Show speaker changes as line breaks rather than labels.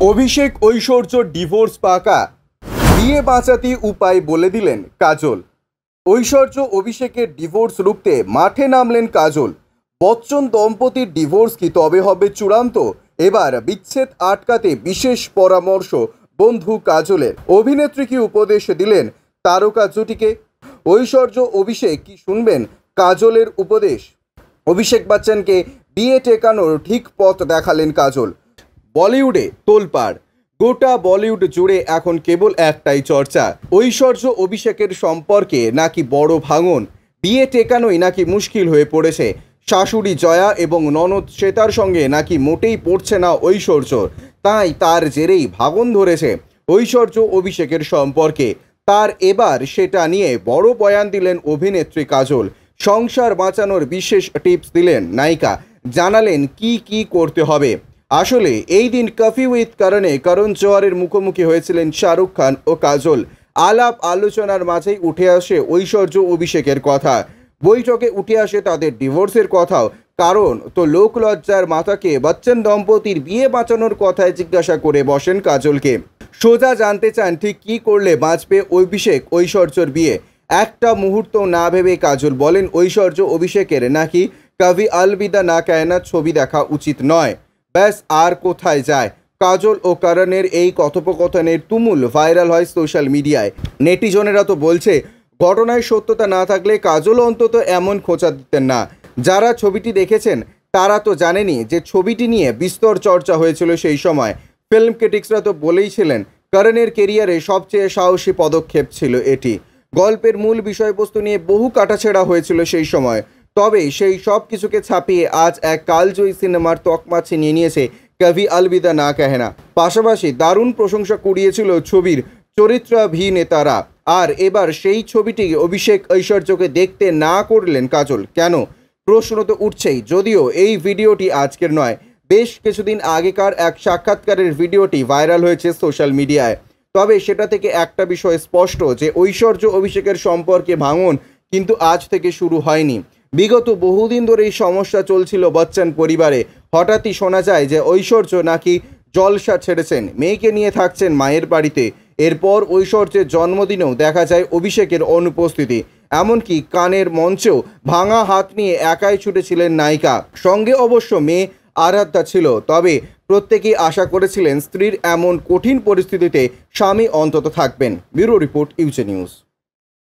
অভিষেক ঐশ্বর্য divorce পাকা, বিয়ে বাঁচাতে উপায় বলে দিলেন কাজল। ঐশ্বর্য অভিষেকের ডিভোর্স রুখতে মাঠে নামলেন কাজল। বচ্চন দম্পতির ডিভোর্স কি তবে হবে চূড়ান্ত? এবার বিচ্ছেদ আটকাতে বিশেষ পরামর্শ বন্ধু কাজলের। অভিনেত্রী কি উপদেশ দিলেন তারকা জুটিকে? ঐশ্বর্য অভিষেক কি শুনবেন কাজলের উপদেশ? অভিষেক বচ্চনকে বিয়ে টেকানোর ঠিক পথ দেখালেন কাজল। বলিউডে তোলপাড়, গোটা বলিউড জুড়ে এখন কেবল একটাই চর্চা, ঐশ্বর্য অভিষেকের সম্পর্কে নাকি বড় ভাঙন, বিয়ে টেকানোই নাকি মুশকিল হয়ে পড়েছে। শাশুড়ি জয়া এবং ননদ শ্বেতার সঙ্গে নাকি মোটেই পড়ছে না ঐশ্বর্য, তাই তার জেরেই ভাঙন ধরেছে ঐশ্বর্য অভিষেকের সম্পর্কে। তার এবার সেটা নিয়ে বড় বয়ান দিলেন অভিনেত্রী কাজল। সংসার বাঁচানোর বিশেষ টিপস দিলেন নায়িকা, জানালেন কি কি করতে হবে। আসলে এই দিন কফি উইথ করণ জোহরের মুখোমুখি হয়েছিলেন শাহরুখ খান ও কাজল। আলাপ আলোচনার মাঝেই উঠে আসে ঐশ্বর্য অভিষেকের কথা। বৈঠকে উঠে আসে তাদের ডিভোর্সের কথাও। কারণ তো লোকলজ্জার মাথাকে বচ্চন দম্পতির বিয়ে বাঁচানোর কথায় জিজ্ঞাসা করে বসেন কাজলকে। সোজা জানতে চান ঠিক কী করলে বাঁচবে অভিষেক ঐশ্বর্যর বিয়ে। একটা মুহূর্ত না ভেবে কাজল বলেন ঐশ্বর্য অভিষেকের নাকি কভি আলবিদা না कहना ছবি দেখা উচিত নয়। ব্যাস আর কোথায় যায়? কাজল ও করণের এই কথোপকথনের তুমুল ভাইরাল হয় সোশ্যাল মিডিয়ায়। নেটিজনেরা তো বলছে ঘটনায় সত্যতা না থাকলে কাজল অন্তত এমন খোঁচা দিতেন না। যারা ছবিটি দেখেছেন তারা তো জানেনই যে ছবিটি নিয়ে বিস্তর চর্চা হয়েছিল সেই সময়। ফিল্ম ক্রিটিক্সরা তো বলেইছিলেন করণের কেরিয়ারে সবচেয়ে সাহসী পদক্ষেপ ছিল এটি। গল্পের মূল বিষয়বস্তু নিয়ে বহু কাটাছেঁড়া হয়েছিল সেই সময়। তবে সেই সব কিছুকে ছাপিয়ে আজ এক কালজয়ী সিনেমার তকমা ছিনিয়ে নিয়েছে কভি আলবিদা না कहना। পাশাপাশি দারুণ প্রশংসা কুড়িয়েছিল ছবির চরিত্রাভিনেতারা। আর এবার সেই ছবিটি অভিষেক ঐশ্বর্যকে দেখতে না করলেন কাজল কেন? প্রশ্ন তো উঠছেই। যদিও এই ভিডিওটি আজকের নয়, বেশ কিছুদিন আগেকার এক সাক্ষাৎকারের ভিডিওটি ভাইরাল হয়েছে সোশ্যাল মিডিয়ায়। তবে সেটা থেকে একটা বিষয় স্পষ্ট যে ঐশ্বর্য অভিষেকের সম্পর্কে ভাঙন কিন্তু আজ থেকে শুরু হয়নি। বিগত বহুদিন ধরে এই সমস্যা চলছিল বচ্চন পরিবারে। হঠাৎই শোনা যায় যে ঐশ্বর্য নাকি জলসা ছেড়েছেন, মেয়েকে নিয়ে থাকছেন মায়ের বাড়িতে। এরপর ঐশ্বর্যের জন্মদিনেও দেখা যায় অভিষেকের অনুপস্থিতি। এমনকি কানের মঞ্চেও ভাঙা হাত নিয়ে একাই ছুটেছিলেন নায়িকা। সঙ্গে অবশ্য মেয়ে আরাধ্যা ছিল। তবে প্রত্যেকেই আশা করেছিলেন স্ত্রীর এমন কঠিন পরিস্থিতিতে স্বামী অন্তত থাকবেন। ব্যুরো রিপোর্ট, ইউজে নিউজ।